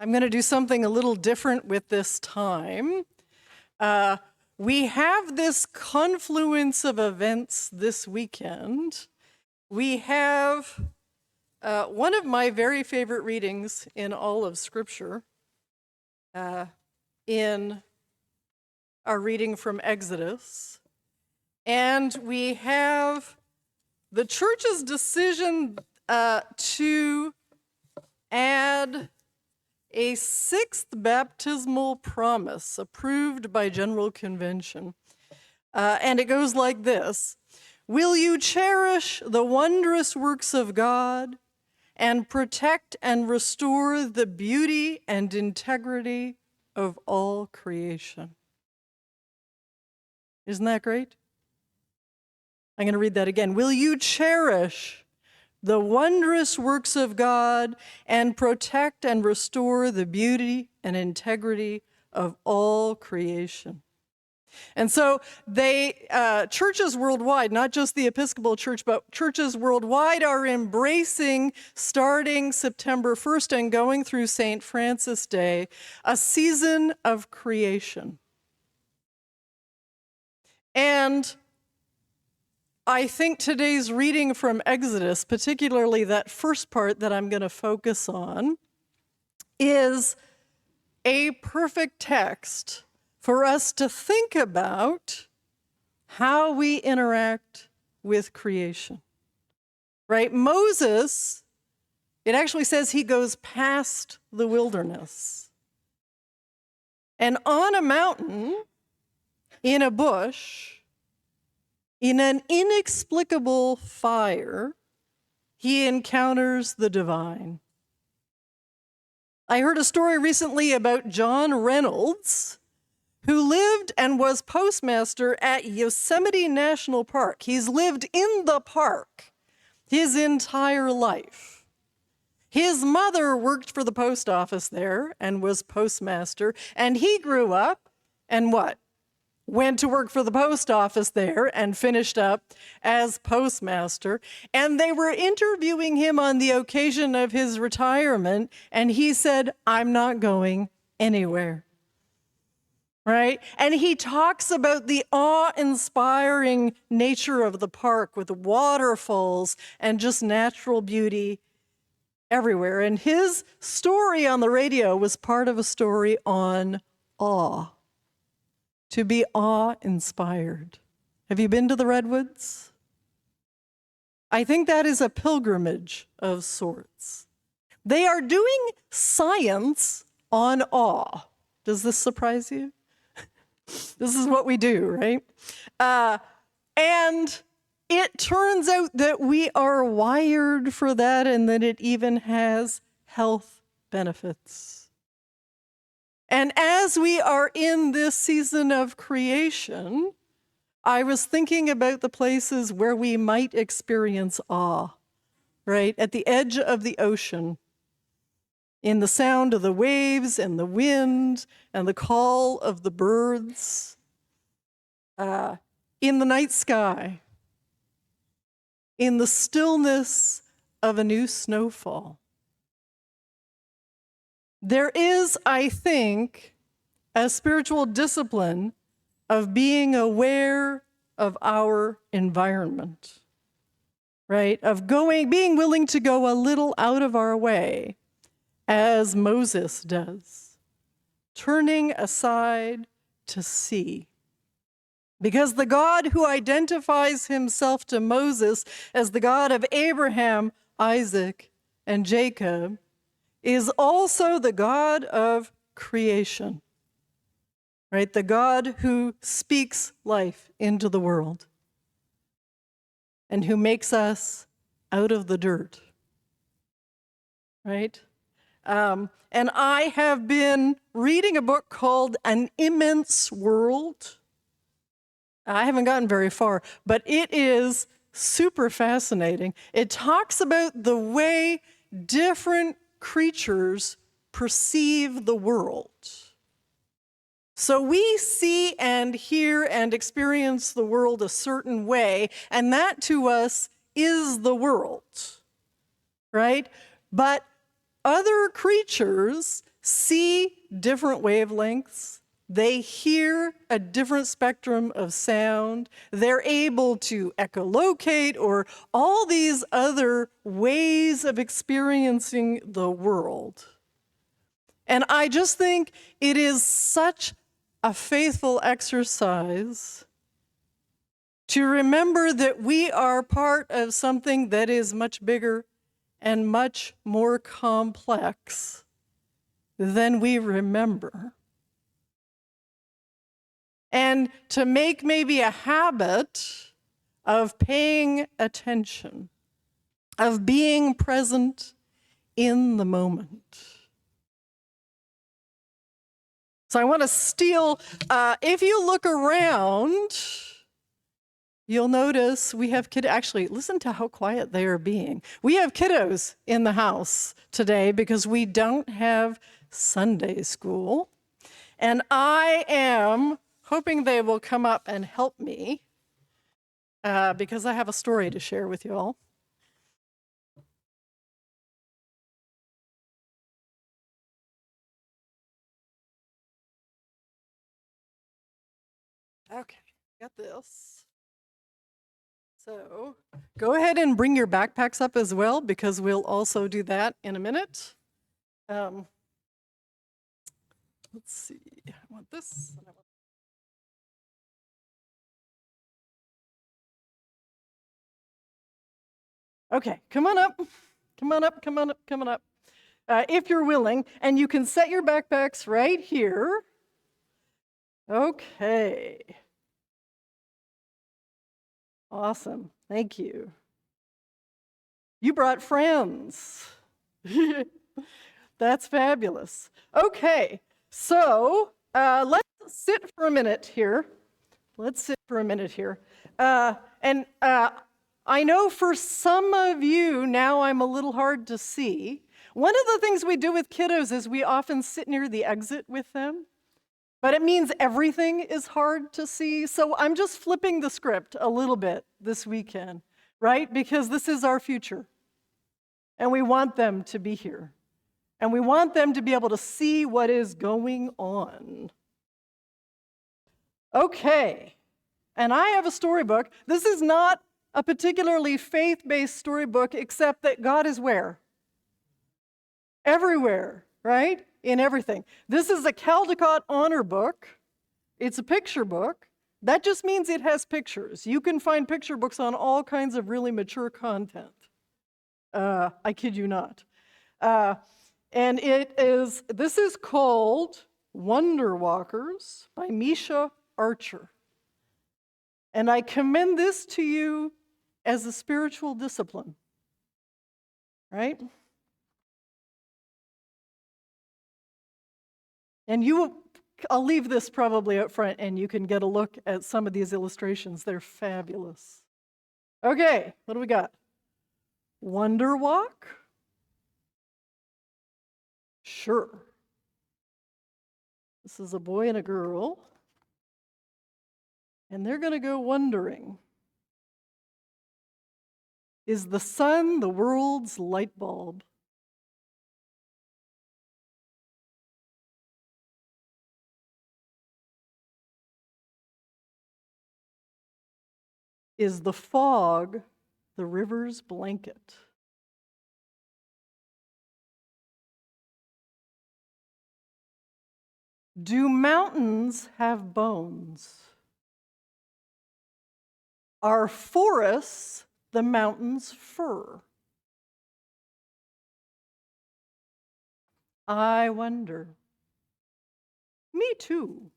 I'm going to do something a little different with this time. We have this confluence of events this weekend. We have one of my very favorite readings in all of Scripture, in our reading from Exodus. And we have the church's decision to add a sixth baptismal promise approved by General Convention. And it goes like this: will you cherish the wondrous works of God and protect and restore the beauty and integrity of all creation? Isn't that great? I'm going to read that again. Will you cherish the wondrous works of God and protect and restore the beauty and integrity of all creation? And so churches worldwide, not just the Episcopal Church, but churches worldwide are embracing, starting September 1st and going through St. Francis Day, a season of creation. And I think today's reading from Exodus, particularly that first part that I'm going to focus on, is a perfect text for us to think about how we interact with creation. Right? Moses, it actually says he goes past the wilderness. And on a mountain, in a bush, in an inexplicable fire, he encounters the divine. I heard a story recently about John Reynolds, who lived and was postmaster at Yosemite National Park. He's lived in the park his entire life. His mother worked for the post office there and was postmaster, and he grew up and what? Went to work for the post office there and finished up as postmaster. And they were interviewing him on the occasion of his retirement, and he said, "I'm not going anywhere." Right? And he talks about the awe-inspiring nature of the park with waterfalls and just natural beauty everywhere. And his story on the radio was part of a story on awe. To be awe-inspired. Have you been to the Redwoods? I think that is a pilgrimage of sorts. They are doing science on awe. Does this surprise you? This is what we do, right? And it turns out that we are wired for that and that it even has health benefits. And as we are in this season of creation, I was thinking about the places where we might experience awe, right? At the edge of the ocean, in the sound of the waves and the wind and the call of the birds, in the night sky, in the stillness of a new snowfall. There is, I think, a spiritual discipline of being aware of our environment, right? Of being willing to go a little out of our way, as Moses does, turning aside to see. Because the God who identifies himself to Moses as the God of Abraham, Isaac, and Jacob is also the God of creation, right? The God who speaks life into the world and who makes us out of the dirt, right? And I have been reading a book called An Immense World. I haven't gotten very far, but it is super fascinating. It talks about the way different creatures perceive the world. So we see and hear and experience the world a certain way, and that to us is the world, right? But other creatures see different wavelengths. They hear a different spectrum of sound. They're able to echolocate or all these other ways of experiencing the world. And I just think it is such a faithful exercise to remember that we are part of something that is much bigger and much more complex than we remember. And to make maybe a habit of paying attention, of being present in the moment. So I want to steal, if you look around, you'll notice we have kids. Actually, listen to how quiet they are being. We have kiddos in the house today because we don't have Sunday school. And I am hoping they will come up and help me because I have a story to share with you all. Okay, got this. So go ahead and bring your backpacks up as well, because we'll also do that in a minute. Let's see, I want this. And I want Okay, come on up. Come on up, come on up, come on up. If you're willing, and you can set your backpacks right here. Okay. Awesome, thank you. You brought friends. That's fabulous. Okay, so let's sit for a minute here. I know for some of you, now I'm a little hard to see. One of the things we do with kiddos is we often sit near the exit with them, but it means everything is hard to see. So I'm just flipping the script a little bit this weekend, right? Because this is our future, and we want them to be here, and we want them to be able to see what is going on. Okay, and I have a storybook. This is not a particularly faith-based storybook, except that God is where? Everywhere, right? In everything. This is a Caldecott honor book. It's a picture book. That just means it has pictures. You can find picture books on all kinds of really mature content. I kid you not. And this is called Wonder Walkers by Misha Archer. And I commend this to you as a spiritual discipline, right? And I'll leave this probably up front, and you can get a look at some of these illustrations. They're fabulous. Okay, what do we got? Wonder Walk? Sure. This is a boy and a girl, and they're going to go wondering. Is the sun the world's light bulb? Is the fog the river's blanket? Do mountains have bones? Are forests the mountain's fur? I wonder. Me too.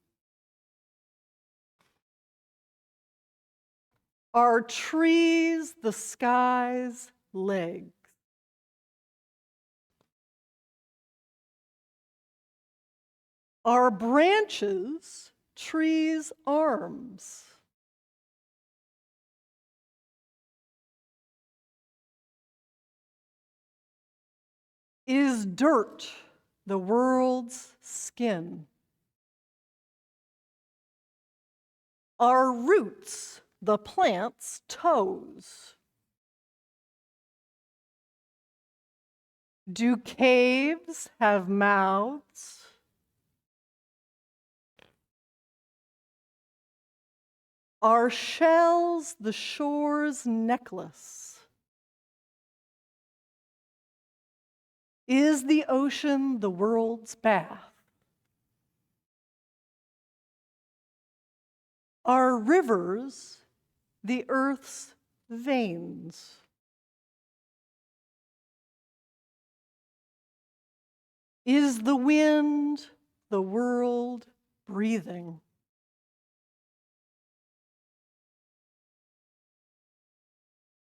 Are trees the sky's legs? Are branches trees' arms? Is dirt the world's skin? Are roots the plant's toes? Do caves have mouths? Are shells the shore's necklace? Is the ocean the world's bath? Are rivers the earth's veins? Is the wind the world breathing?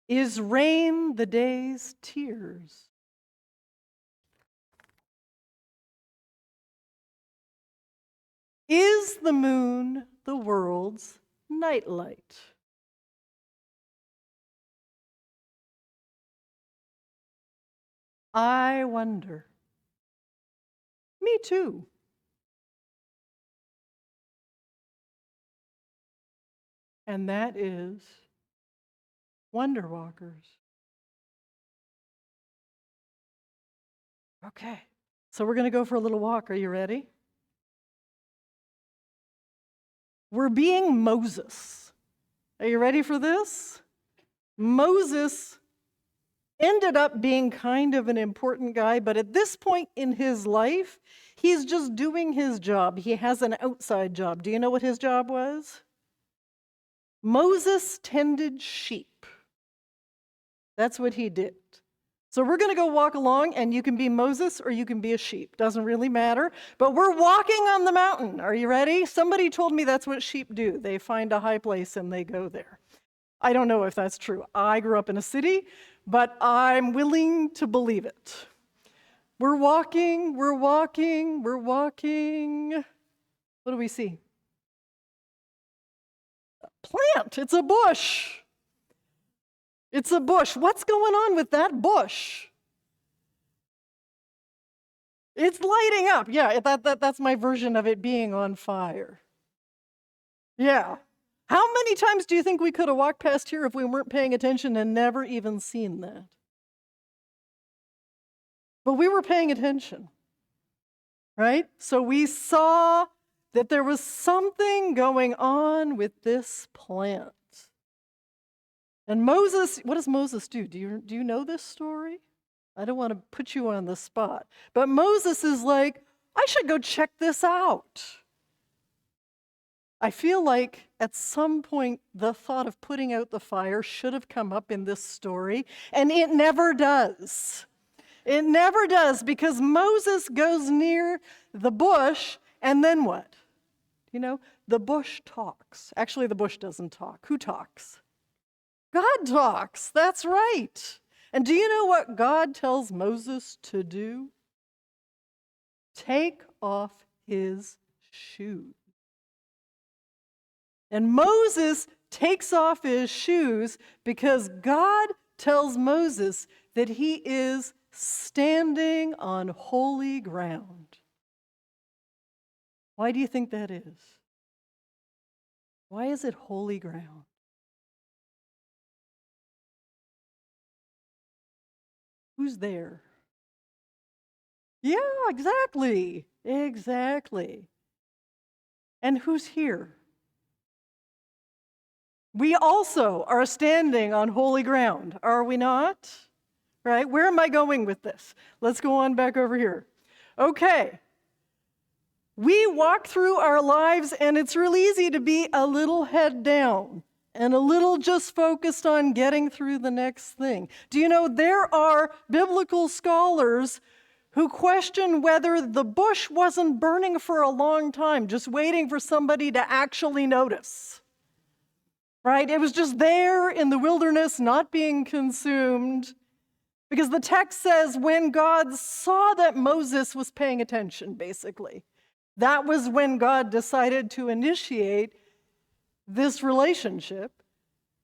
Is rain the day's tears? Is the moon the world's nightlight? I wonder. Me too. And that is Wonder Walkers. Okay, so we're going to go for a little walk. Are you ready? We're being Moses. Are you ready for this? Moses ended up being kind of an important guy, but at this point in his life, he's just doing his job. He has an outside job. Do you know what his job was? Moses tended sheep. That's what he did. So we're going to go walk along, and you can be Moses or you can be a sheep. Doesn't really matter. But we're walking on the mountain. Are you ready? Somebody told me that's what sheep do. They find a high place and they go there. I don't know if that's true. I grew up in a city, but I'm willing to believe it. We're walking, we're walking, we're walking. What do we see? A plant. It's a bush. It's a bush. What's going on with that bush? It's lighting up. Yeah, that's my version of it being on fire. Yeah. How many times do you think we could have walked past here if we weren't paying attention and never even seen that? But we were paying attention, right? So we saw that there was something going on with this plant. And Moses, what does Moses do? Do you know this story? I don't want to put you on the spot. But Moses is like, I should go check this out. I feel like at some point the thought of putting out the fire should have come up in this story, and it never does. It never does, because Moses goes near the bush, and then what? You know, the bush talks. Actually, the bush doesn't talk. Who talks? God talks. That's right. And do you know what God tells Moses to do? Take off his shoes. And Moses takes off his shoes because God tells Moses that he is standing on holy ground. Why do you think that is? Why is it holy ground? Who's there? Yeah, exactly. Exactly. And who's here? We also are standing on holy ground, are we not? Right? Where am I going with this? Let's go on back over here. Okay. We walk through our lives, and it's real easy to be a little head down and a little just focused on getting through the next thing. Do you know there are biblical scholars who question whether the bush wasn't burning for a long time, just waiting for somebody to actually notice? Right? It was just there in the wilderness, not being consumed. Because the text says when God saw that Moses was paying attention, basically, that was when God decided to initiate this relationship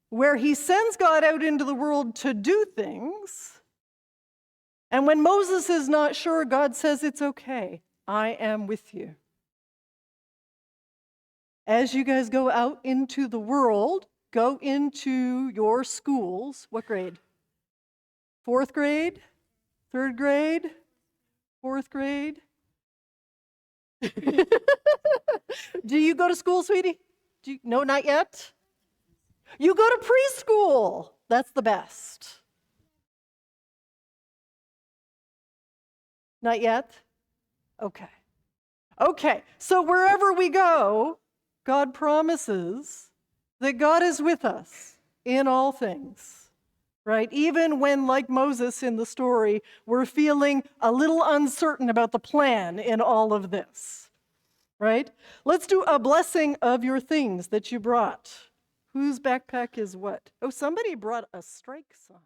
where he sends God out into the world to do things. And when Moses is not sure, God says, it's okay. I am with you. As you guys go out into the world, go into your schools. What grade? 4th grade? Third grade? Fourth grade? Do you go to school, sweetie? No, not yet? You go to preschool. That's the best. Not yet? Okay. Okay, so wherever we go, God promises that God is with us in all things, right? Even when, like Moses in the story, we're feeling a little uncertain about the plan in all of this, right? Let's do a blessing of your things that you brought. Whose backpack is what? Oh, somebody brought a strike sign.